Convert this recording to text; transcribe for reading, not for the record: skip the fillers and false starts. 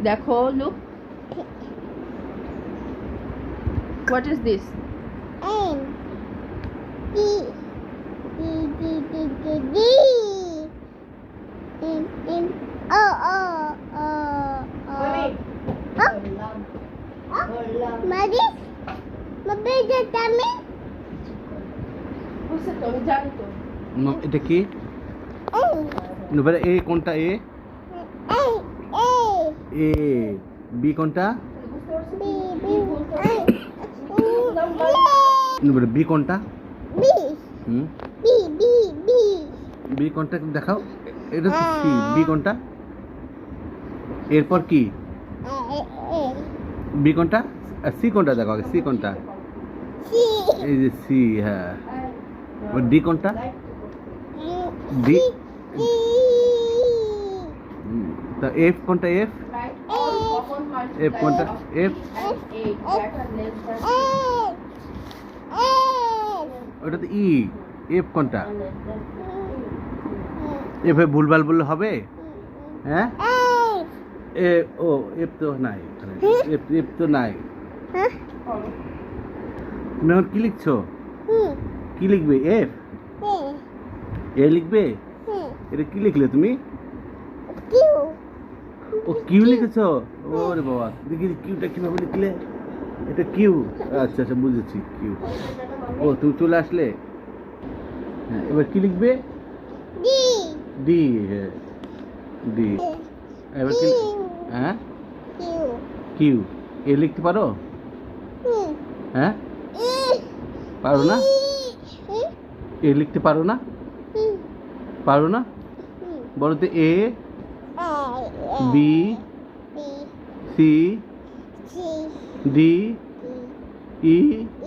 দেখো, look. What is this? N D D D D D D N O O O O. Mari, mabeda tami. বুঝছে তো, আমি জানি তো। এটা কি? এ কোনটা? এ এ বি কোনটা? বি কোনটা? বি কোনটা দেখাও। এটা তো সি। বি কোনটা? এরপর কি? বি কোনটা? সি কোনটা দেখো আগে। সি কোনটা? এই যে সি। হ্যাঁ। ডি কোনটা? ডি। তা এফ কোনটা? এফ এফ কোনটা? এফ ওটা তো ই। এফ কোনটা? এফ এ ভুলভাল বললে হবে? হ্যাঁ। এ ও এফ তো নাই। এফ এফ তো নাই। তুমি এখন কি লিখছো? কি লিখবে? এফ এ লিখবে? এটা কি লিখলে তুমি? ও কিউ লিখেছো? ওরে বাবা, দেখি কিউটা কিভাবে লিখলে। এটা কিউ। আচ্ছা আচ্ছা, বুঝেছি। কিউ। ও তুমি চলে আসলে। হ্যাঁ, এবার কি লিখবে? ডি। হ্যাঁ, ডি। এবার কি? হ্যাঁ, কিউ। এ লিখতে পারো? হ্যাঁ, পারো না? এ লিখতে পারো না? পারো না? বলো তো। A B C D E